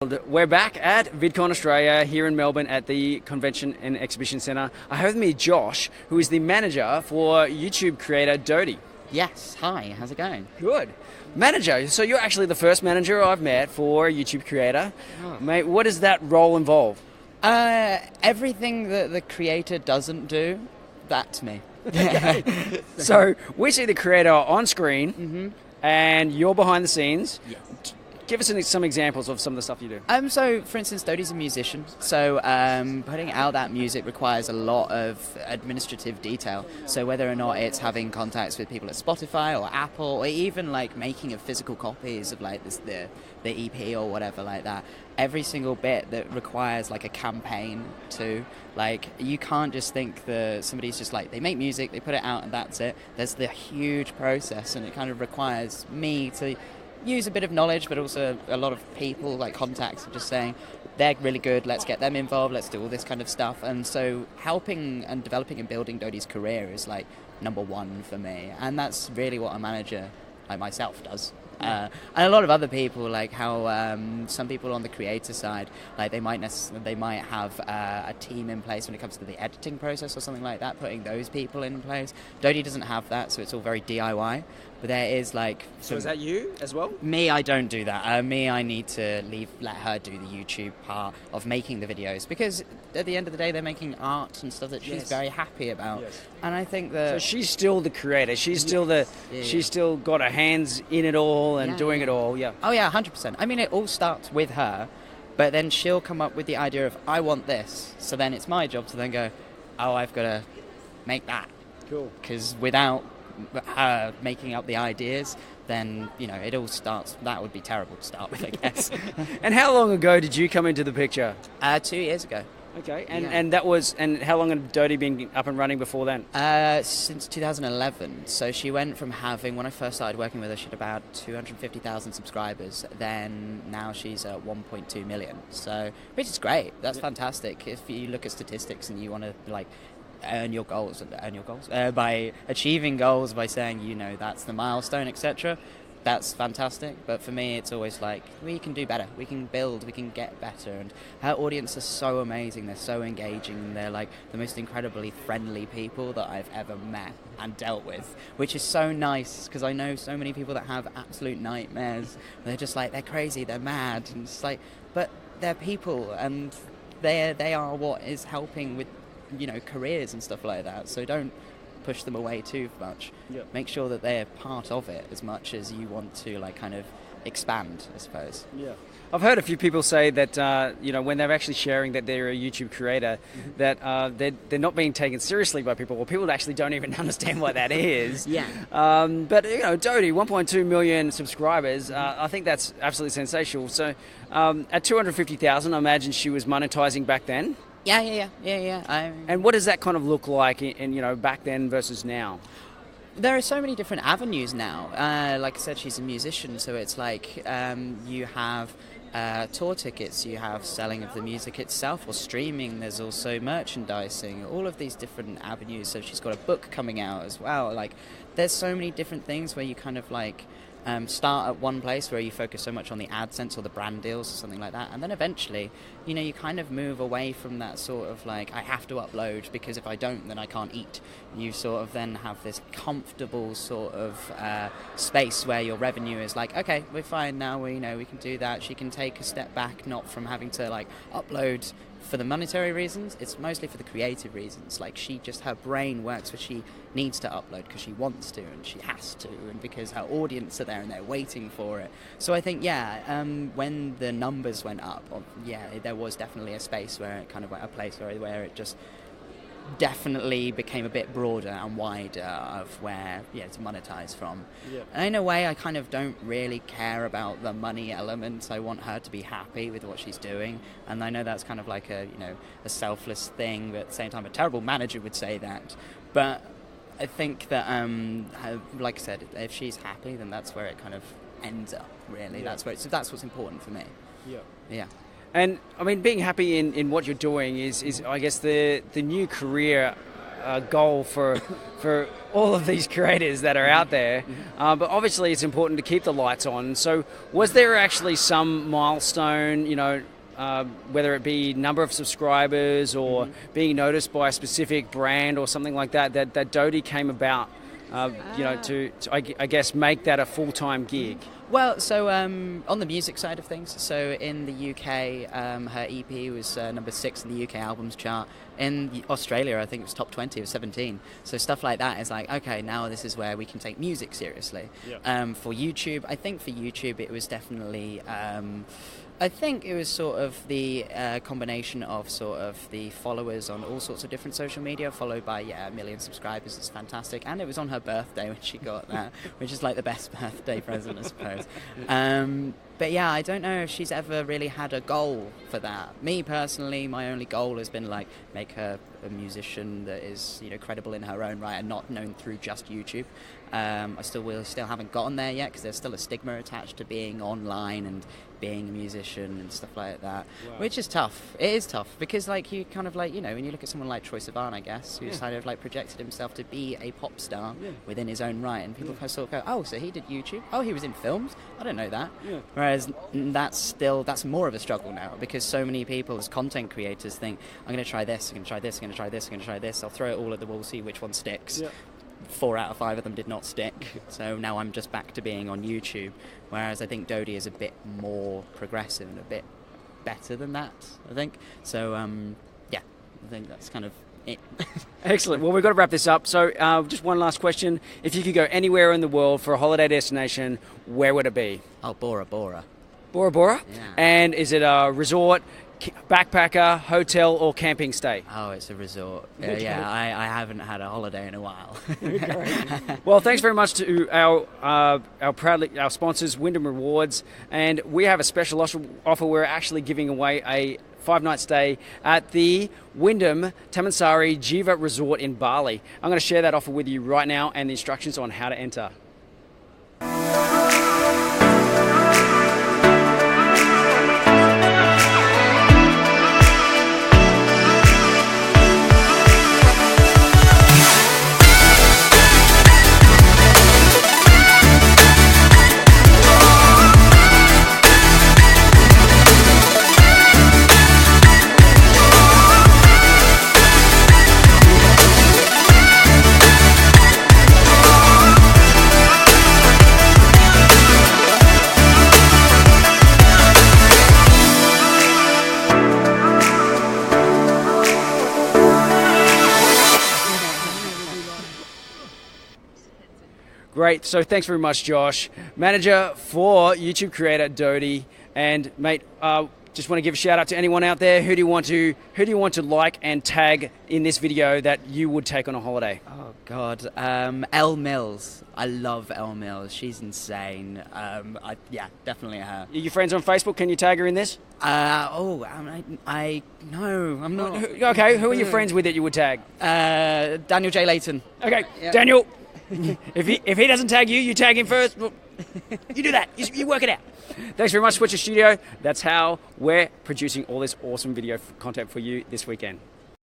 We're back at VidCon Australia here in Melbourne at the Convention and Exhibition Centre. I have with me Josh, who is the manager for YouTube creator Dodie. Yes, hi, how's it going? Good. Manager, so you're actually the first manager I've met for a YouTube creator. Oh. Mate, what does that role involve? Everything that the creator doesn't do, that's me. So we see the creator on screen and you're behind the scenes. Yes. Give us some examples of some of the stuff you do. So, for instance, Dodie's a musician, so putting out that music requires a lot of administrative detail. So whether or not it's having contacts with people at Spotify or Apple, or even like making of physical copies of like the EP or whatever like that, every single bit that requires like a campaign too. Like, you can't just think that somebody's just like, they make music, they put it out and that's it. There's the huge process, and it kind of requires me to use a bit of knowledge, but also a lot of people, like contacts, just saying, they're really good, let's get them involved, let's do all this kind of stuff. And so helping and developing and building Dodie's career is like number one for me. And that's really what a manager like myself does. And a lot of other people, like how some people on the creator side, like they might have a team in place when it comes to the editing process or something like that, putting those people in place. Dodie doesn't have that, so it's all very DIY. But there is like... So is that you as well? Me, I don't do that. I need to let her do the YouTube part of making the videos, because at the end of the day, they're making art and stuff that she's very happy about. Yes. And I think that... So she's still the creator. She's still she's still got her hands in it all and doing it all. Yeah. Oh yeah, 100%. I mean, it all starts with her, but then she'll come up with the idea of, I want this. So then it's my job to then go, oh, I've got to make that. Cool. Because without her making up the ideas, then, you know, it all starts... That would be terrible to start with, I guess. And how long ago did you come into the picture? 2 years ago. Okay, and that was... And how long had Dodie been up and running before then? Since 2011. So she went from having... When I first started working with her, she had about 250,000 subscribers. Then now she's at 1.2 million. So, which is great. That's fantastic. If you look at statistics and you want to, like... earn your goals by achieving goals, by saying, you know, that's the milestone, etc. That's fantastic. But for me, it's always like, we can do better, we can build, we can get better. And her audience is so amazing, they're so engaging, and they're like the most incredibly friendly people that I've ever met and dealt with, which is so nice, because I know so many people that have absolute nightmares. They're just like, they're crazy, they're mad, and it's like, but they're people, and they are what is helping with, you know, careers and stuff like that. So don't push them away too much. Yep. Make sure that they're part of it as much as you want to, like, kind of expand, I suppose. Yeah. I've heard a few people say that, you know, when they're actually sharing that they're a YouTube creator, that they're not being taken seriously by people, or people actually don't even understand what that is. Yeah. But, you know, Dodie, 1.2 million subscribers, I think that's absolutely sensational. So at 250,000, I imagine she was monetizing back then. Yeah. And what does that kind of look like in, you know, back then versus now? There are so many different avenues now. Like I said, she's a musician, so it's like you have tour tickets, you have selling of the music itself, or streaming. There's also merchandising, all of these different avenues. So she's got a book coming out as well. Like, there's so many different things where you kind of like start at one place where you focus so much on the AdSense or the brand deals or something like that, and then eventually, you know, you kind of move away from that sort of like, I have to upload because if I don't then I can't eat. You sort of then have this comfortable sort of space where your revenue is like, okay, we're fine now, we know we can do that. She can take a step back, not from having to like upload for the monetary reasons, it's mostly for the creative reasons. Like, her brain works where she needs to upload because she wants to and she has to, and because her audience are there and they're waiting for it. So I think, when the numbers went up, there was definitely a space where it kind of went, a place where it just definitely became a bit broader and wider of where to monetize from. And in a way, I kind of don't really care about the money element. I want her to be happy with what she's doing, and I know that's kind of like a selfless thing, but at the same time a terrible manager would say that. But I think that like I said, if she's happy, then that's where it kind of ends up, really. That's what's important for me. Yeah. And I mean, being happy in what you're doing is I guess the new career a goal for all of these creators that are out there. But obviously, it's important to keep the lights on. So, was there actually some milestone, whether it be number of subscribers or being noticed by a specific brand or something like that, that Dodie came about, to I guess make that a full-time gig? Well, so on the music side of things, so in the UK, her EP was number 6 in the UK albums chart. In Australia, I think it was top 20 of 17. So stuff like that is like, okay, now this is where we can take music seriously. Yeah. For YouTube, I think for YouTube it was definitely... I think it was sort of the combination of sort of the followers on all sorts of different social media, followed by, 1 million subscribers. It's fantastic. And it was on her birthday when she got that, which is like the best birthday present, I suppose. But yeah, I don't know if she's ever really had a goal for that. Me personally, my only goal has been like make her a musician that is credible in her own right and not known through just YouTube. I still haven't gotten there yet because there's still a stigma attached to being online and being a musician and stuff like that, which is tough. It is tough because you kind of when you look at someone like Troye Sivan, I guess, who's kind of projected himself to be a pop star within his own right, and people kind of sort of go, oh, so he did YouTube? Oh, he was in films? I don't know that. Yeah. Whereas that's more of a struggle now because so many people as content creators think, I'm going to try this, I'm going to try this, I'm going to try this, I'm going to try this. I'll throw it all at the wall, see which one sticks. Yeah. 4 out of 5 of them did not stick, so now I'm just back to being on YouTube, whereas I think Dodie is a bit more progressive and a bit better than that, I think. So, I think that's kind of it. Excellent. Well, we've got to wrap this up. So, just one last question. If you could go anywhere in the world for a holiday destination, where would it be? Oh, Bora Bora. Bora Bora? Yeah. And is it a resort, backpacker, hotel, or camping stay? Oh, it's a resort. Yeah, I haven't had a holiday in a while. Well, thanks very much to our sponsors, Wyndham Rewards, and we have a special offer. We're actually giving away a 5-night stay at the Wyndham Tamansari Jiva Resort in Bali. I'm going to share that offer with you right now and the instructions on how to enter. Great. So thanks very much, Josh, manager for YouTube creator Dodie. And mate, just want to give a shout out to anyone out there. Who do you want to like and tag in this video that you would take on a holiday? Oh God, Elle Mills. I love Elle Mills. She's insane. Definitely her. Are you friends on Facebook? Can you tag her in this? No, I'm not. Okay, who are you friends with that you would tag? Daniel J. Layton. Okay, yeah. Daniel. If he doesn't tag you, you tag him first. Well, you do that. You work it out. Thanks very much, Switcher Studio. That's how we're producing all this awesome video content for you this weekend.